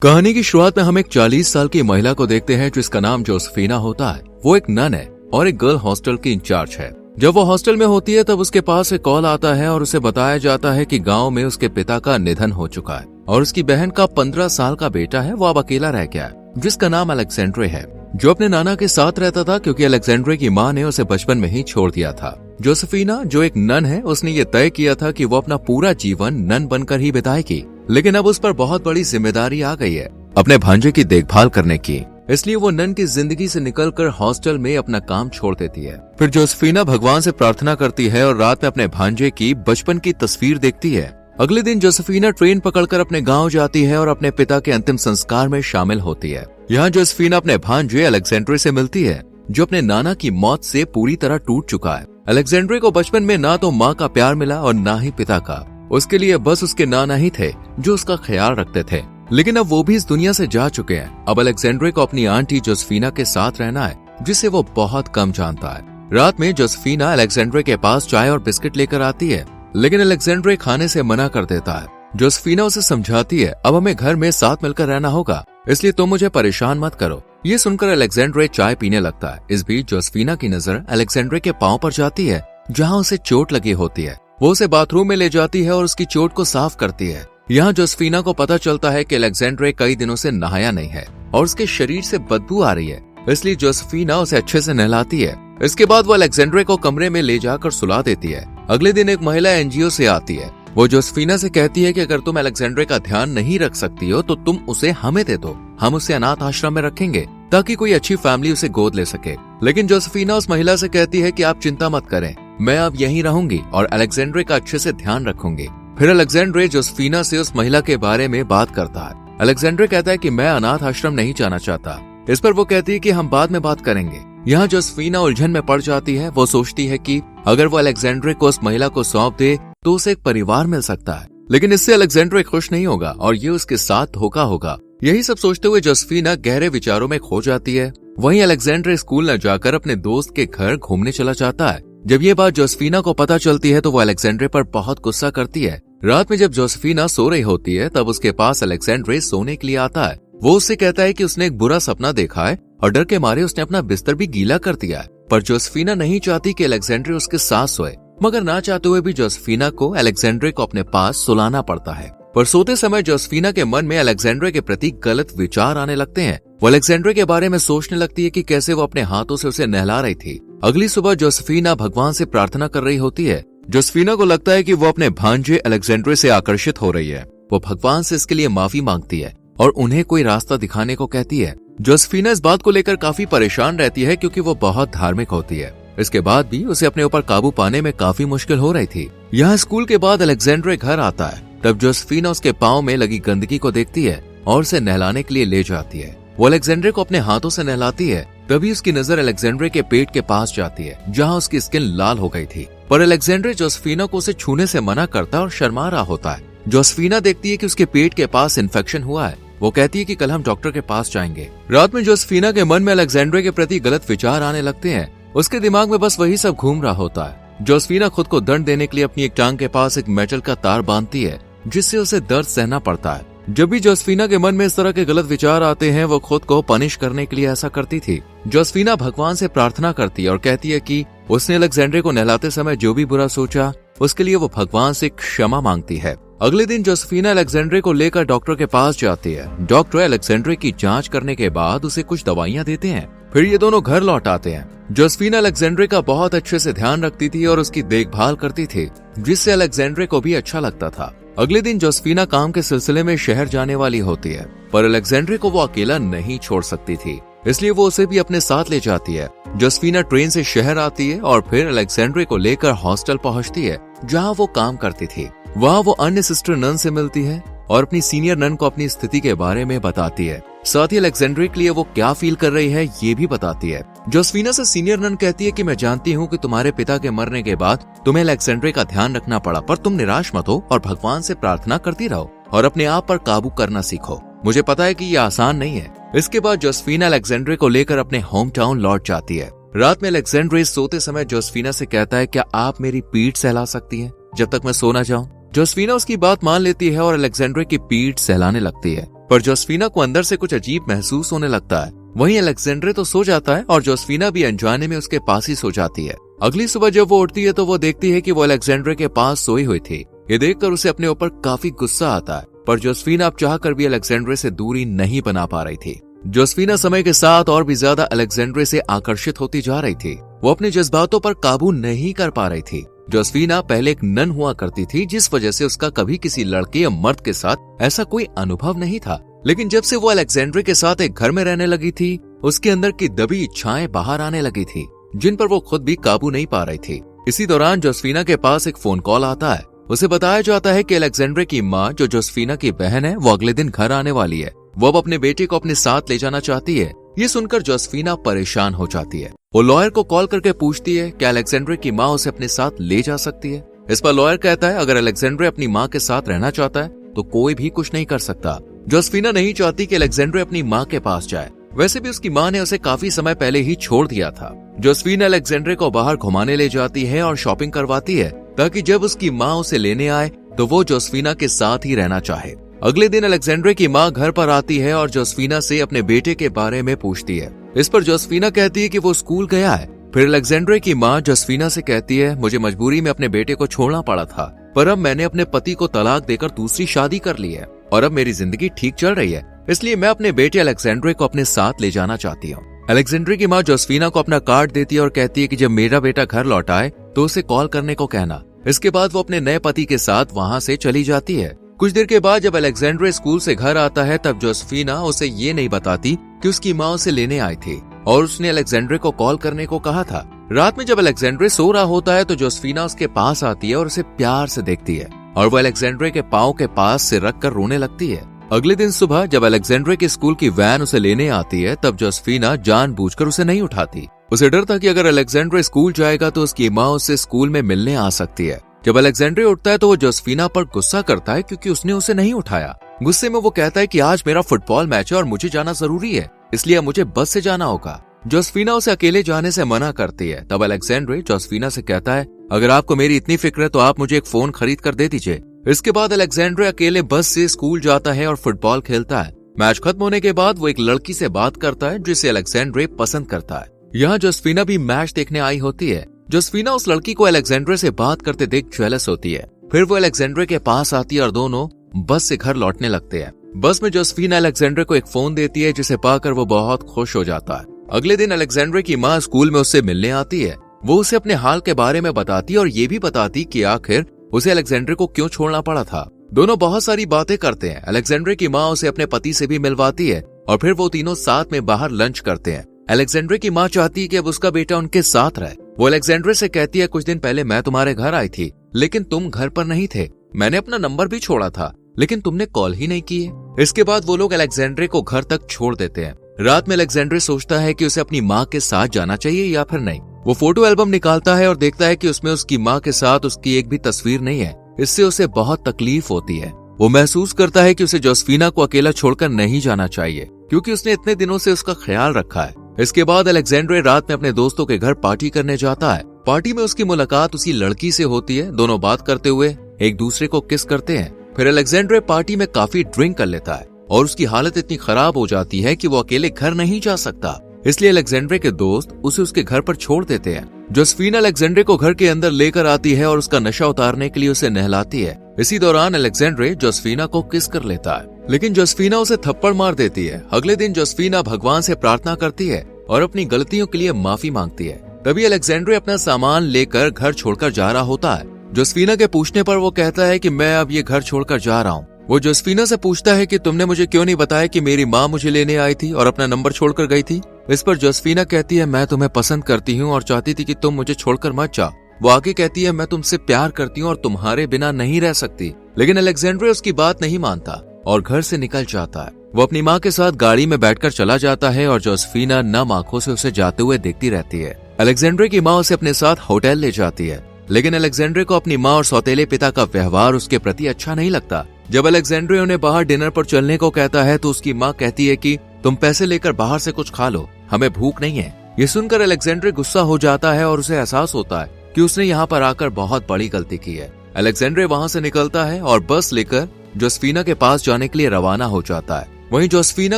कहानी की शुरुआत में हम एक 40 साल की महिला को देखते हैं जिसका नाम जोसेफिना होता है। वो एक नन है और एक गर्ल हॉस्टल की इंचार्ज है। जब वो हॉस्टल में होती है तब उसके पास एक कॉल आता है और उसे बताया जाता है कि गांव में उसके पिता का निधन हो चुका है और उसकी बहन का 15 साल का बेटा है, वो अब अकेला रह गया है, जिसका नाम अलेक्जेंड्रे है, जो अपने नाना के साथ रहता था क्योंकि अलेक्जेंड्रे की माँ ने उसे बचपन में ही छोड़ दिया था। जोसेफिना जो एक नन है, उसने ये तय किया था कि वो अपना पूरा जीवन नन बनकर ही बिताएगी, लेकिन अब उस पर बहुत बड़ी जिम्मेदारी आ गई है अपने भांजे की देखभाल करने की। इसलिए वो नन की जिंदगी से निकलकर हॉस्टल में अपना काम छोड़ देती है। फिर जोसेफिना भगवान से प्रार्थना करती है और रात में अपने भांजे की बचपन की तस्वीर देखती है। अगले दिन जोसेफिना ट्रेन पकड़कर अपने गांव जाती है और अपने पिता के अंतिम संस्कार में शामिल होती है। यहाँ जोसेफिना अपने भांजे अलेक्जेंड्रे से मिलती है, जो अपने नाना की मौत से पूरी तरह टूट चुका है। अलेक्जेंड्रे को बचपन में ना तो माँ का प्यार मिला और ना ही पिता का। उसके लिए बस उसके नाना ही थे जो उसका ख्याल रखते थे, लेकिन अब वो भी इस दुनिया से जा चुके हैं। अब अलेक्जेंड्रे को अपनी आंटी जोसेफिना के साथ रहना है, जिसे वो बहुत कम जानता है। रात में जोसेफिना अलेक्जेंड्रे के पास चाय और बिस्किट लेकर आती है, लेकिन अलेक्जेंड्रे खाने से मना कर देता है। जोसेफिना उसे समझाती है, अब हमें घर में साथ मिलकर रहना होगा, इसलिए तुम मुझे परेशान मत करो। ये सुनकर अलेक्जेंड्रे चाय पीने लगता है। इस बीच जोसेफिना की नजर अलेक्जेंड्रे के पांव पर जाती है, जहाँ उसे चोट लगी होती है। वो उसे बाथरूम में ले जाती है और उसकी चोट को साफ करती है। यहाँ जोसेफिना को पता चलता है कि अलेक्जेंड्रे कई दिनों से नहाया नहीं है और उसके शरीर से बदबू आ रही है, इसलिए जोसेफिना उसे अच्छे से नहलाती है। इसके बाद वो अलेक्जेंड्रे को कमरे में ले जाकर सुला देती है। अगले दिन एक महिला एनजीओ से आती है। वो जोसेफिना से कहती है कि अगर तुम अलेक्जेंड्रे का ध्यान नहीं रख सकती हो तो तुम उसे हमें दे दो, हम उसे अनाथ आश्रम में रखेंगे ताकि कोई अच्छी फैमिली उसे गोद ले सके। लेकिन जोसेफिना उस महिला से कहती है कि आप चिंता मत करें, मैं अब यहीं रहूंगी और अलेक्जेंड्रे का अच्छे से ध्यान रखूंगी। फिर अलेक्जेंड्रे जोसेफिना से उस महिला के बारे में बात करता है। अलेक्जेंड्रे कहता है कि मैं अनाथ आश्रम नहीं जाना चाहता। इस पर वो कहती है कि हम बाद में बात करेंगे। यहाँ जोसेफिना उलझन में पड़ जाती है। वो सोचती है कि अगर वो अलेक्जेंड्रे को उस महिला को सौंप दे तो उसे एक परिवार मिल सकता है, लेकिन इससे अलेक्जेंड्रे खुश नहीं होगा और ये उसके साथ धोखा होगा। यही सब सोचते हुए जोसेफिना गहरे विचारों में खो जाती है। वहीं अलेक्जेंड्रे स्कूल न जाकर अपने दोस्त के घर घूमने चला जाता है। जब ये बात जोसेफिना को पता चलती है तो वो अलेक्जेंड्रे पर बहुत गुस्सा करती है। रात में जब जोसेफिना सो रही होती है तब उसके पास अलेक्जेंड्रे सोने के लिए आता है। वो उससे कहता है कि उसने एक बुरा सपना देखा है और डर के मारे उसने अपना बिस्तर भी गीला कर दिया है। पर जोसेफिना नहीं चाहती कि अलेक्जेंड्रे उसके साथ सोए, मगर ना चाहते हुए भी जोसेफिना को अलेक्जेंड्रे को अपने पास सुलाना पड़ता है। पर सोते समय जोसेफिना के मन में अलेक्जेंड्रे के प्रति गलत विचार आने लगते हैं। वो अलेक्जेंड्रे के बारे में सोचने लगती है कि कैसे वो अपने हाथों से उसे नहला रही थी। अगली सुबह जोसेफिना भगवान से प्रार्थना कर रही होती है। जोसेफिना को लगता है कि वो अपने भांजे अलेक्जेंड्रे से आकर्षित हो रही है। वो भगवान से इसके लिए माफी मांगती है और उन्हें कोई रास्ता दिखाने को कहती है। जोसेफिना इस बात को लेकर काफी परेशान रहती है क्योंकि वो बहुत धार्मिक होती है। इसके बाद भी उसे अपने ऊपर काबू पाने में काफी मुश्किल हो रही थी। यहाँ स्कूल के बाद अलेक्जेंड्रे घर आता है। तब जोसेफिना उसके पाँव में लगी गंदगी को देखती है और उसे नहलाने के लिए ले जाती है। वो अलेक्जेंड्रे को अपने हाथों से नहलाती है। तभी उसकी नजर अलेक्जेंड्रे के पेट के पास जाती है, जहाँ उसकी स्किन लाल हो गई थी। पर अलेक्जेंड्रे जोसेफिना को उसे छूने से मना करता और शर्मा रहा होता है। जोसेफिना देखती है कि उसके पेट के पास इन्फेक्शन हुआ है। वो कहती है कि कल हम डॉक्टर के पास जाएंगे। रात में जोसेफिना के मन में अलेक्जेंड्रे के प्रति गलत विचार आने लगते हैं। उसके दिमाग में बस वही सब घूम रहा होता है। जोसेफिना खुद को दंड देने के लिए अपनी एक टांग के पास एक मेटल का तार बांधती है, जिससे उसे दर्द सहना पड़ता है। जब भी जोसेफिना के मन में इस तरह के गलत विचार आते हैं, वो खुद को पनिश करने के लिए ऐसा करती थी। जोसेफिना भगवान से प्रार्थना करती है और कहती है कि उसने अलेक्जेंड्रे को नहलाते समय जो भी बुरा सोचा उसके लिए वो भगवान से क्षमा मांगती है। अगले दिन जोसेफिना अलेक्जेंड्रे को लेकर डॉक्टर के पास जाती है। डॉक्टर अलेक्जेंड्रे की जांच करने के बाद उसे कुछ दवाइयां देते हैं। फिर ये दोनों घर लौट आते हैं। जोसेफिना अलेक्जेंड्रे का बहुत अच्छे से ध्यान रखती थी और उसकी देखभाल करती थी, जिससे अलेक्जेंड्रे को भी अच्छा लगता था। अगले दिन जोसेफिना काम के सिलसिले में शहर जाने वाली होती है, पर अलेक्जेंड्रे को वो अकेला नहीं छोड़ सकती थी, इसलिए वो उसे भी अपने साथ ले जाती है। जोसेफिना ट्रेन से शहर आती है और फिर अलेक्जेंड्रे को लेकर हॉस्टल पहुंचती है, जहां वो काम करती थी। वहां वो अन्य सिस्टर नन से मिलती है और अपनी सीनियर नन को अपनी स्थिति के बारे में बताती है। साथ ही अलेक्जेंड्रे के लिए वो क्या फील कर रही है ये भी बताती है। जोसेफिना से सीनियर नन कहती है कि मैं जानती हूँ कि तुम्हारे पिता के मरने के बाद तुम्हें अलेक्जेंड्रे का ध्यान रखना पड़ा, पर तुम निराश मत हो और भगवान से प्रार्थना करती रहो और अपने आप पर काबू करना सीखो। मुझे पता है कि ये आसान नहीं है। इसके बाद जोसेफिना अलेक्जेंड्रे को लेकर अपने होम टाउन लौट जाती है। रात में अलेक्जेंड्रे सोते समय जोसेफिना से कहता है, क्या आप मेरी पीठ सहला सकती हैं जब तक मैं सो ना जाऊं? जोसेफिना उसकी बात मान लेती है और अलेक्जेंड्रे की पीठ सहलाने लगती है। पर जोसेफिना को अंदर से कुछ अजीब महसूस होने लगता है। वहीं अलेक्जेंड्रे तो सो जाता है और जोसेफिना भी अनजाने में उसके पास ही सो जाती है। अगली सुबह जब वो उठती है तो वो देखती है कि वो अलेक्जेंड्रे के पास सोई हुई थी। ये देखकर उसे अपने ऊपर काफी गुस्सा आता है, पर जोसेफिना अब चाहकर भी अलेक्जेंड्रे से दूरी नहीं बना पा रही थी। जोसेफिना समय के साथ और भी ज्यादा अलेक्जेंड्रे से आकर्षित होती जा रही थी। वो अपने जज्बातों पर काबू नहीं कर पा रही थी। जोसेफिना पहले एक नन हुआ करती थी, जिस वजह से उसका कभी किसी लड़के या मर्द के साथ ऐसा कोई अनुभव नहीं था। लेकिन जब से वो अलेक्जेंड्रे के साथ एक घर में रहने लगी थी, उसके अंदर की दबी इच्छाएं बाहर आने लगी थी, जिन पर वो खुद भी काबू नहीं पा रही थी। इसी दौरान जोसेफिना के पास एक फोन कॉल आता है। उसे बताया जाता है कि अलेक्जेंड्रे की माँ, जो जोसेफिना की बहन है, वो अगले दिन घर आने वाली है। वो अब अपने बेटे को अपने साथ ले जाना चाहती है। ये सुनकर जोसेफिना परेशान हो जाती है। वो लॉयर को कॉल करके पूछती है कि अलेक्जेंड्रे की माँ उसे अपने साथ ले जा सकती है। इस पर लॉयर कहता है अगर अलेक्जेंड्रे अपनी माँ के साथ रहना चाहता है तो कोई भी कुछ नहीं कर सकता। जोसेफिना नहीं चाहती कि अलेक्जेंड्रे अपनी माँ के पास जाए। वैसे भी उसकी माँ ने उसे काफी समय पहले ही छोड़ दिया था। जोसेफिना अलेक्जेंड्रे को बाहर घुमाने ले जाती है और शॉपिंग करवाती है, ताकि जब उसकी माँ उसे लेने आए तो वो जोसेफिना के साथ ही रहना चाहे। अगले दिन अलेक्जेंड्रे की माँ घर पर आती है और जोसेफिना से अपने बेटे के बारे में पूछती है। इस पर जोसेफिना कहती है कि वो स्कूल गया है। फिर अलेक्जेंड्रे की माँ जोसेफिना से कहती है, मुझे मजबूरी में अपने बेटे को छोड़ना पड़ा था, पर अब मैंने अपने पति को तलाक देकर दूसरी शादी कर ली है और अब मेरी जिंदगी ठीक चल रही है, इसलिए मैं अपने बेटे अलेक्जेंड्रे को अपने साथ ले जाना चाहती हूँ। अलेक्जेंड्रे की माँ जोसेफिना को अपना कार्ड देती है और कहती है कि जब मेरा बेटा घर लौट आए तो उसे कॉल करने को कहना। इसके बाद वो अपने नए पति के साथ वहाँ से चली जाती है। कुछ देर के बाद जब अलेक्जेंड्रे स्कूल से घर आता है, तब जोसेफिना उसे ये नहीं बताती कि उसकी माँ उसे लेने आई थी और उसने अलेक्जेंड्रे को कॉल करने को कहा था। रात में जब अलेक्जेंड्रे सो रहा होता है तो जोसेफिना उसके पास आती है और उसे प्यार से देखती है और वो अलेक्जेंड्रे के पाँव के पास से रख कर रोने लगती है। अगले दिन सुबह जब अलेक्जेंड्रे के स्कूल की वैन उसे लेने आती है, तब जोसेफिना जानबूझकर उसे नहीं उठाती। उसे डर था कि अगर अलेक्जेंड्रे स्कूल जाएगा तो उसकी माँ उससे स्कूल में मिलने आ सकती है। जब अलेक्जेंड्रे उठता है तो वो जोसेफिना पर गुस्सा करता है क्योंकि उसने उसे नहीं उठाया। गुस्से में वो कहता है कि आज मेरा फुटबॉल मैच है और मुझे जाना जरूरी है, इसलिए मुझे बस से जाना होगा। जोसेफिना उसे अकेले जाने से मना करती है। तब अलेक्जेंड्रे जोसेफिना से कहता है, अगर आपको मेरी इतनी फिक्र है तो आप मुझे एक फोन खरीद कर दे दीजिए। इसके बाद अलेक्जेंड्रे अकेले बस से स्कूल जाता है और फुटबॉल खेलता है। मैच खत्म होने के बाद वो एक लड़की से बात करता है जिसे अलेक्जेंड्रे पसंद करता है। यहाँ जोसेफिना भी मैच देखने आई होती है। जोसेफिना उस लड़की को अलेक्जेंड्रे से बात करते देख जेलस होती है। फिर वो अलेक्जेंड्रे के पास आती है और दोनों बस से घर लौटने लगते हैं। बस में जोसेफिना अलेक्जेंड्रे को एक फोन देती है, जिसे पाकर वो बहुत खुश हो जाता है। अगले दिन अलेक्जेंड्रे की माँ स्कूल में उससे मिलने आती है। वो उसे अपने हाल के बारे में बताती और ये भी बताती कि आखिर उसे अलेक्जेंड्रे को क्यों छोड़ना पड़ा था। दोनों बहुत सारी बातें करते हैं। अलेक्जेंड्रे की माँ उसे अपने पति से भी मिलवाती है और फिर वो तीनों साथ में बाहर लंच करते हैं। अलेक्जेंड्रे की माँ चाहती है कि अब उसका बेटा उनके साथ रहे। वो अलेक्जेंड्रे से कहती है, कुछ दिन पहले मैं तुम्हारे घर आई थी, लेकिन तुम घर पर नहीं थे। मैंने अपना नंबर भी छोड़ा था, लेकिन तुमने कॉल ही नहीं किए। इसके बाद वो लोग अलेक्जेंड्रे को घर तक छोड़ देते हैं। रात में अलेक्जेंड्रे सोचता है कि उसे अपनी माँ के साथ जाना चाहिए या फिर नहीं। वो फोटो एल्बम निकालता है और देखता है कि उसमें उसकी माँ के साथ उसकी एक भी तस्वीर नहीं है। इससे उसे बहुत तकलीफ होती है। वो महसूस करता है कि उसे जोसेफिना को अकेला छोड़कर नहीं जाना चाहिए, क्योंकि उसने इतने दिनों से उसका ख्याल रखा है। इसके बाद अलेक्जेंड्रे रात में अपने दोस्तों के घर पार्टी करने जाता है। पार्टी में उसकी मुलाकात उसी लड़की से होती है। दोनों बात करते हुए एक दूसरे को किस करते हैं। फिर अलेक्जेंड्रे पार्टी में काफी ड्रिंक कर लेता है और उसकी हालत इतनी खराब हो जाती है कि वो अकेले घर नहीं जा सकता। इसलिए अलेक्जेंड्रे के दोस्त उसे उसके घर पर छोड़ देते हैं। जोसेफिना अलेक्जेंड्रे को घर के अंदर लेकर आती है और उसका नशा उतारने के लिए उसे नहलाती है। इसी दौरान अलेक्जेंड्रे जोसेफिना को किस कर लेता है, लेकिन जोसेफिना उसे थप्पड़ मार देती है। अगले दिन जोसेफिना भगवान से प्रार्थना करती है और अपनी गलतियों के लिए माफी मांगती है। तभी अलेक्जेंड्रे अपना सामान लेकर घर छोड़कर जा रहा होता है। जोसेफिना के पूछने पर वो कहता है कि मैं अब ये घर छोड़कर जा रहा हूँ। वो जोसेफिना से पूछता है कि तुमने मुझे क्यों नहीं बताया कि मेरी माँ मुझे लेने आई थी और अपना नंबर छोड़कर गई थी। इस पर जोसेफिना कहती है, मैं तुम्हें पसंद करती हूँ और चाहती थी कि तुम मुझे छोड़कर मत जाओ। वो आगे कहती है, मैं तुमसे प्यार करती हूँ और तुम्हारे बिना नहीं रह सकती। लेकिन अलेक्जेंड्रे उसकी बात नहीं मानता और घर से निकल जाता है। वो अपनी माँ के साथ गाड़ी में बैठकर चला जाता है और जोसेफिना नम आंखों से उसे जाते हुए देखती रहती है। अलेक्जेंड्रे की माँ उसे अपने साथ होटल ले जाती है, लेकिन अलेक्जेंड्रे को अपनी माँ और सौतेले पिता का व्यवहार उसके प्रति अच्छा नहीं लगता। जब अलेक्जेंड्रे उन्हें बाहर डिनर पर चलने को कहता है तो उसकी माँ कहती है कि तुम पैसे लेकर बाहर से कुछ खा लो, हमें भूख नहीं है। ये सुनकर अलेक्जेंड्रे गुस्सा हो जाता है और उसे एहसास होता है कि उसने यहाँ पर आकर बहुत बड़ी गलती की है। अलेक्जेंड्रे वहाँ से निकलता है और बस लेकर जोसेफिना के पास जाने के लिए रवाना हो जाता है। वहीं जोसेफिना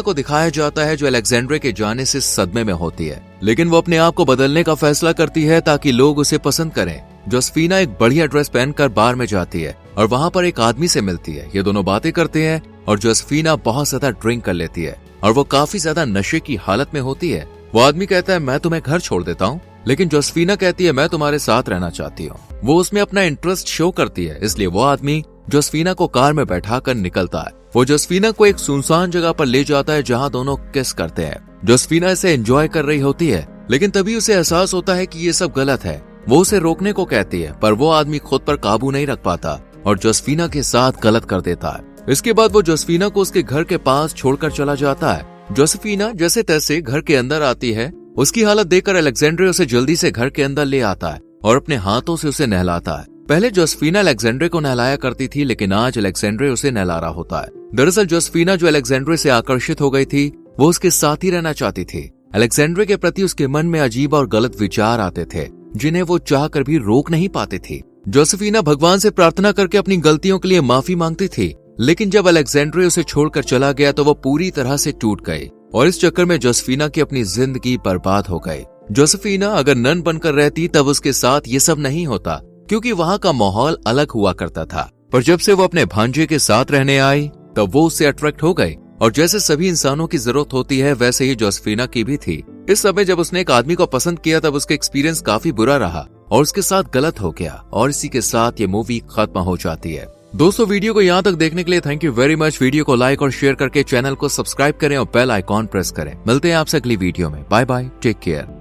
को दिखाया जाता है जो अलेक्जेंड्रे के जाने से सदमे में होती है, लेकिन वो अपने आप को बदलने का फैसला करती है ताकि लोग उसे पसंद करें। जोसेफिना एक बढ़िया ड्रेस पहनकर बार में जाती है और वहाँ पर एक आदमी से मिलती है। ये दोनों बातें करते हैं और जोसेफिना बहुत ज्यादा ड्रिंक कर लेती है और वो काफी ज्यादा नशे की हालत में होती है। वो आदमी कहता है मैं तुम्हें घर छोड़ देता हूँ, लेकिन जोसेफिना कहती है मैं तुम्हारे साथ रहना चाहती हूँ। वो उसमें अपना इंटरेस्ट शो करती है, इसलिए वो आदमी जोसेफिना को कार में बैठाकर निकलता है। वो जोसेफिना को एक सुनसान जगह पर ले जाता है जहाँ दोनों किस करते हैं। जोसेफिना इसे एंजॉय कर रही होती है, लेकिन तभी उसे एहसास होता है कि ये सब गलत है। वो उसे रोकने को कहती है, पर वो आदमी खुद पर काबू नहीं रख पाता और जोसेफिना के साथ गलत कर देता है। इसके बाद वो जोसेफिना को उसके घर के पास छोड़कर चला जाता है। जोसेफिना जैसे तैसे घर के अंदर आती है। उसकी हालत देखकर अलेक्जेंड्रे उसे जल्दी से घर के अंदर ले आता है और अपने हाथों से उसे नहलाता है। पहले जोसेफिना अलेक्जेंड्रे को नहलाया करती थी, लेकिन आज अलेक्जेंड्रे उसे नहला रहा होता है। दरअसल जोसेफिना जो अलेक्जेंड्रे से आकर्षित हो गई थी, वो उसके साथ ही रहना चाहती थी। अलेक्जेंड्रे के प्रति उसके मन में अजीब और गलत विचार आते थे, जिन्हें वो चाहकर भी रोक नहीं पाती थी। जोसेफिना भगवान से प्रार्थना करके अपनी गलतियों के लिए माफी मांगती थी, लेकिन जब अलेक्जेंड्रे उसे छोड़कर चला गया तो वो पूरी तरह से टूट गई और इस चक्कर में जोसेफिना की अपनी जिंदगी बर्बाद हो गई। जोसेफिना अगर नन बनकर रहती तब उसके साथ ये सब नहीं होता, क्योंकि वहाँ का माहौल अलग हुआ करता था। पर जब से वो अपने भांजे के साथ रहने आई तब वो उससे अट्रैक्ट हो गई और जैसे सभी इंसानों की जरूरत होती है वैसे ही जोसेफिना की भी थी। इस समय जब उसने एक आदमी को पसंद किया तब उसका एक्सपीरियंस काफी बुरा रहा और उसके साथ गलत हो गया और इसी के साथ ये मूवी खत्म हो जाती है। दोस्तों, वीडियो को यहाँ तक देखने के लिए thank you very much. Video को लाइक और शेयर करके चैनल को सब्सक्राइब करें और बेल आइकॉन प्रेस करें। मिलते हैं आपसे अगली वीडियो में। Bye bye, take care.